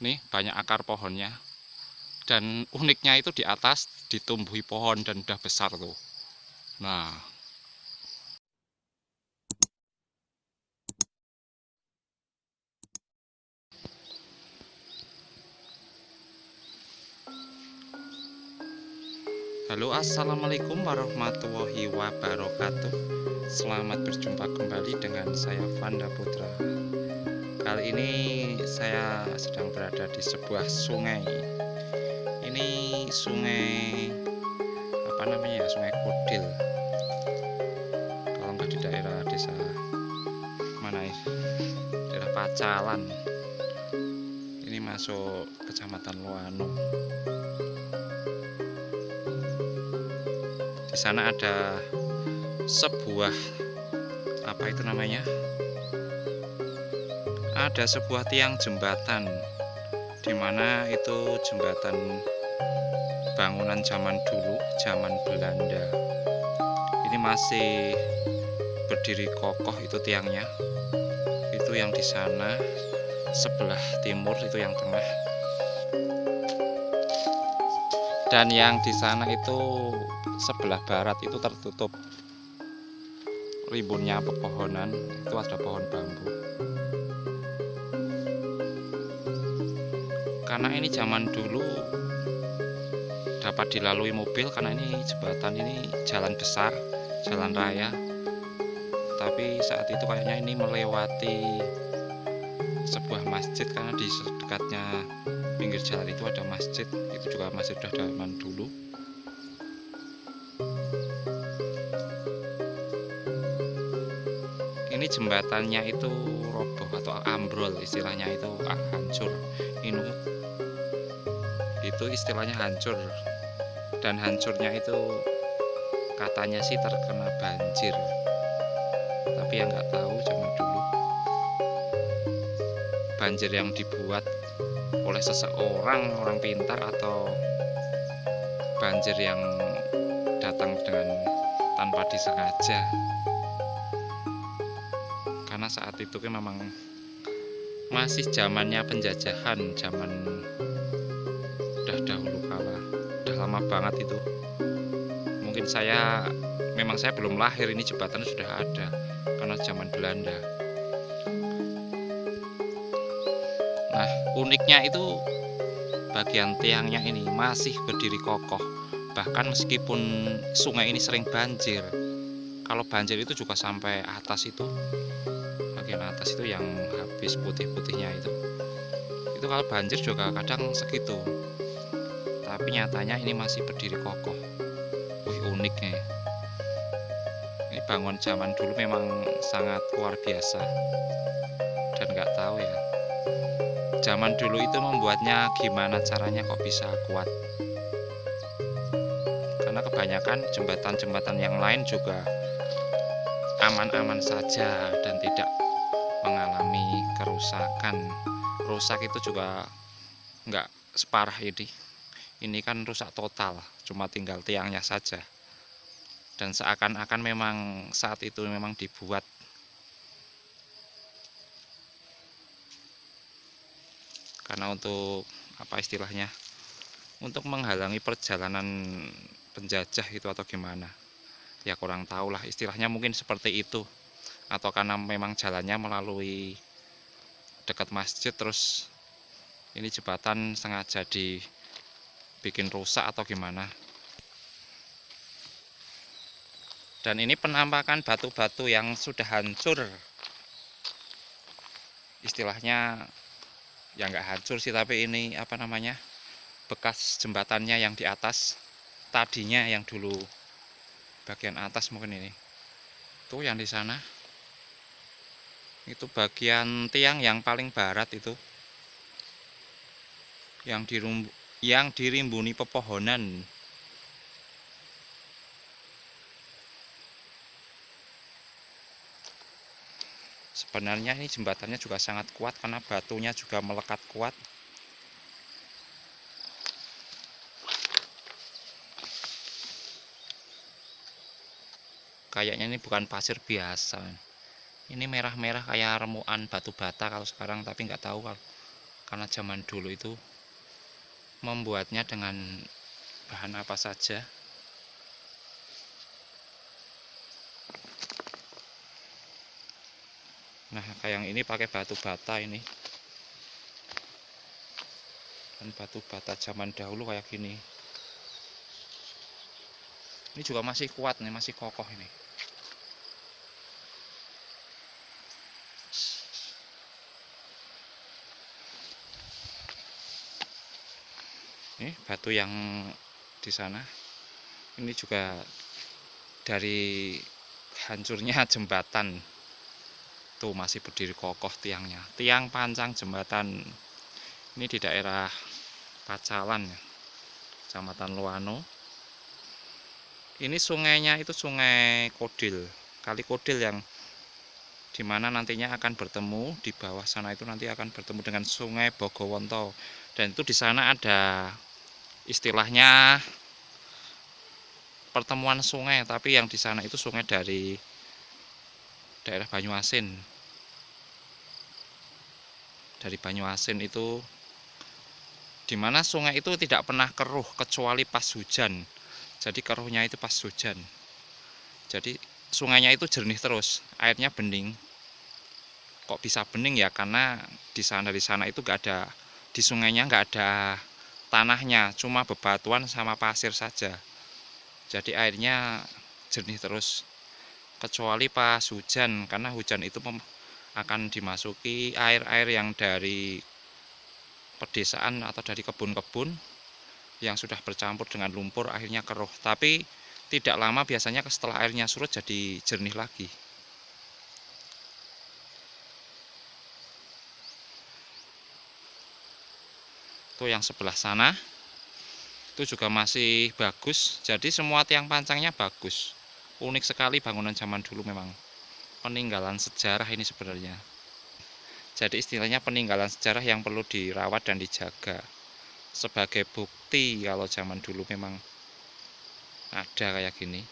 Nih banyak akar pohonnya. Dan uniknya itu di atas ditumbuhi pohon dan udah besar tuh. Nah, halo, assalamualaikum warahmatullahi wabarakatuh. Selamat berjumpa kembali dengan saya Vanda Putra. Kali ini saya sedang berada di sebuah sungai. Ini sungai apa namanya ya, Sungai Kudil. Kalau nggak di daerah desa mana ya, daerah Pacalan. Ini masuk kecamatan Loano. Di sana ada sebuah apa itu namanya? Ada sebuah tiang jembatan, di mana itu jembatan bangunan zaman dulu, zaman Belanda. Ini masih berdiri kokoh itu tiangnya. Itu yang di sana sebelah timur, itu yang tengah. Dan yang di sana itu sebelah barat itu tertutup rimbunnya pepohonan, itu ada pohon bambu. Karena ini zaman dulu dapat dilalui mobil, karena ini jembatan, ini jalan besar, jalan raya. Tapi saat itu kayaknya ini melewati sebuah masjid, karena di dekatnya pinggir jalan itu ada masjid. Itu juga masih sudah zaman dulu. Ini jembatannya itu roboh atau ambrol, istilahnya itu hancur. Ini itu istilahnya hancur, dan hancurnya itu katanya sih terkena banjir, tapi ya nggak tahu zaman dulu banjir yang dibuat oleh seseorang, orang pintar, atau banjir yang datang dengan tanpa disengaja. Karena saat itu kan memang masih zamannya penjajahan, zaman udah dahulu kala, udah lama banget itu. Mungkin memang saya belum lahir, ini jembatan sudah ada karena zaman Belanda. Nah, uniknya itu bagian tiangnya ini masih berdiri kokoh. Bahkan meskipun sungai ini sering banjir, kalau banjir itu juga sampai atas itu, bagian atas itu yang habis putih-putihnya itu kalau banjir juga kadang segitu. Tapi nyatanya ini masih berdiri kokoh. Wih, unik nih. Ini bangun zaman dulu memang sangat luar biasa. Dan nggak tahu ya, zaman dulu itu membuatnya gimana caranya kok bisa kuat. Karena kebanyakan jembatan-jembatan yang lain juga aman-aman saja dan tidak mengalami kerusakan. Rusak itu juga nggak separah ini. Ini kan rusak total, cuma tinggal tiangnya saja. Dan seakan-akan memang saat itu memang dibuat karena untuk apa istilahnya, untuk menghalangi perjalanan penjajah itu atau gimana ya, kurang tahu lah istilahnya, mungkin seperti itu. Atau karena memang jalannya melalui dekat masjid, terus ini jembatan sengaja dibikin rusak atau gimana. Dan ini penampakan batu-batu yang sudah hancur, istilahnya ya nggak hancur sih, tapi ini apa namanya, bekas jembatannya yang di atas tadinya, yang dulu bagian atas mungkin ini tuh, yang di sana itu bagian tiang yang paling barat itu yang dirimbuni pepohonan. Sebenarnya ini jembatannya juga sangat kuat karena batunya juga melekat kuat. Kayaknya ini bukan pasir biasa. Ini merah-merah kayak remukan batu bata kalau sekarang, tapi nggak tahu kalau karena zaman dulu itu membuatnya dengan bahan apa saja. Nah, kayak yang ini pakai batu bata ini. Dan batu bata zaman dahulu kayak gini. Ini juga masih kuat nih, masih kokoh ini. Ini batu yang di sana. Ini juga dari hancurnya jembatan. Tuh masih berdiri kokoh tiangnya. Tiang pancang jembatan. Ini di daerah Pacalan, Kecamatan Loano. Ini sungainya itu Sungai Kodil, Kali Kodil, yang dimana nantinya akan bertemu di bawah sana itu nanti akan bertemu dengan Sungai Bogowonto. Dan itu di sana ada istilahnya pertemuan sungai, tapi yang di sana itu sungai dari daerah Banyuasin. Dari Banyuasin itu, dimana sungai itu tidak pernah keruh kecuali pas hujan. Jadi keruhnya itu pas hujan. Jadi sungainya itu jernih terus, airnya bening. Kok bisa bening ya? Karena di sana itu nggak ada, di sungainya nggak ada tanahnya, cuma bebatuan sama pasir saja. Jadi airnya jernih terus, kecuali pas hujan, karena hujan itu akan dimasuki air-air yang dari pedesaan atau dari kebun-kebun yang sudah bercampur dengan lumpur, akhirnya keruh. Tapi tidak lama, biasanya setelah airnya surut jadi jernih lagi. Tuh yang sebelah sana itu juga masih bagus. Jadi semua tiang pancangnya bagus. Unik sekali bangunan zaman dulu memang. Peninggalan sejarah ini sebenarnya. Jadi istilahnya peninggalan sejarah yang perlu dirawat dan dijaga. Sebagai bukti kalau zaman dulu memang ada kayak gini.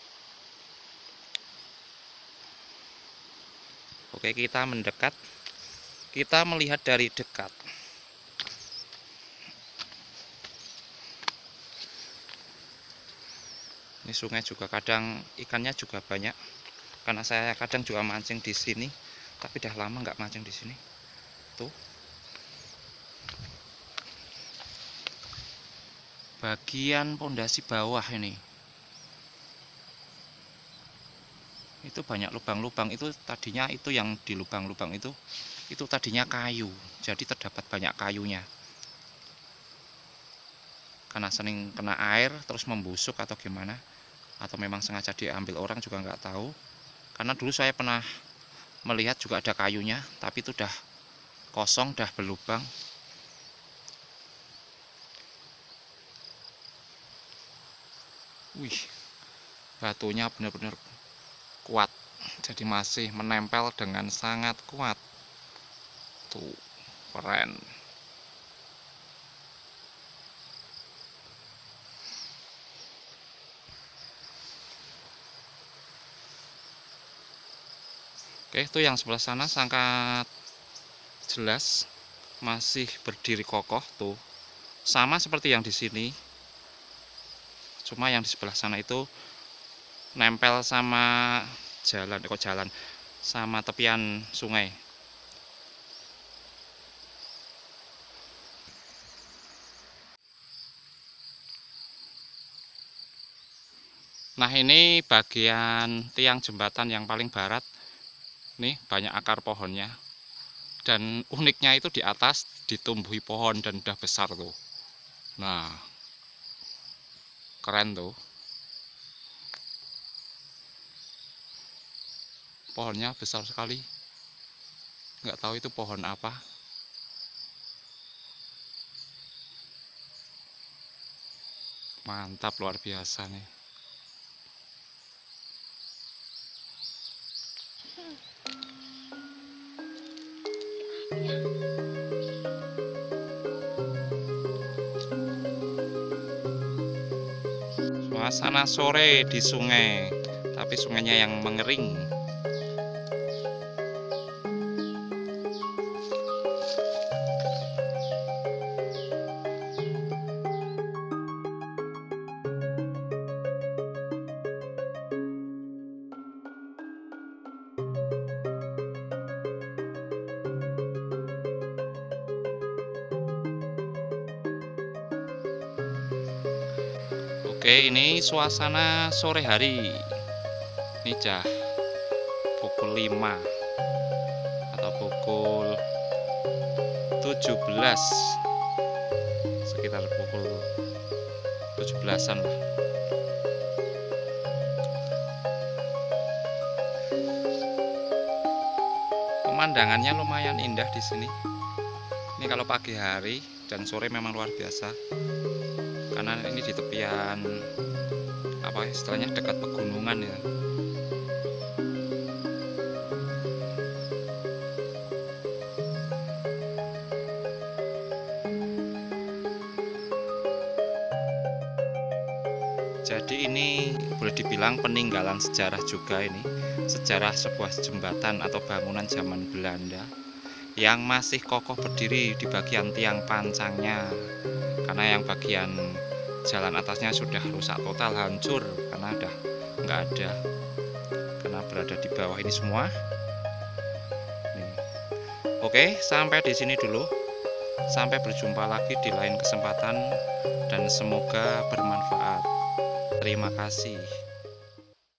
Oke, kita mendekat. Kita melihat dari dekat. Ini sungai juga kadang ikannya juga banyak. Karena saya kadang juga mancing di sini, tapi dah lama nggak mancing di sini. Tuh. Bagian pondasi bawah ini. Itu banyak lubang-lubang, itu tadinya itu yang di lubang-lubang itu tadinya kayu. Jadi terdapat banyak kayunya. Karena sering kena air terus membusuk atau gimana, atau memang sengaja diambil orang juga nggak tahu. Karena dulu saya pernah melihat juga ada kayunya, tapi itu udah kosong, udah berlubang. Wih, batunya benar-benar kuat, jadi masih menempel dengan sangat kuat. Tuh, keren. Oke, itu yang sebelah sana sangat jelas masih berdiri kokoh tuh. Sama seperti yang di sini. Cuma yang di sebelah sana itu nempel sama jalan, sama tepian sungai. Nah, ini bagian tiang jembatan yang paling barat. Nih banyak akar pohonnya, dan uniknya itu di atas ditumbuhi pohon dan udah besar tuh. Nah, keren tuh. Pohonnya besar sekali. Nggak tahu itu pohon apa. Mantap, luar biasa nih. Suasana sore di sungai, tapi sungainya yang mengering. Oke, ini suasana sore hari. Ini pukul 5 atau pukul 17, sekitar pukul 17-an lah. Pemandangannya lumayan indah di sini. Ini kalau pagi hari dan sore memang luar biasa. Karena ini di tepian apa istilahnya dekat pegunungan ya. Jadi ini boleh dibilang peninggalan sejarah juga ini. Sejarah sebuah jembatan atau bangunan zaman Belanda yang masih kokoh berdiri di bagian tiang pancangnya. Karena yang bagian jalan atasnya sudah rusak total, hancur karena udah nggak ada. Karena berada di bawah ini semua. Nih. Oke, sampai di sini dulu. Sampai berjumpa lagi di lain kesempatan dan semoga bermanfaat. Terima kasih.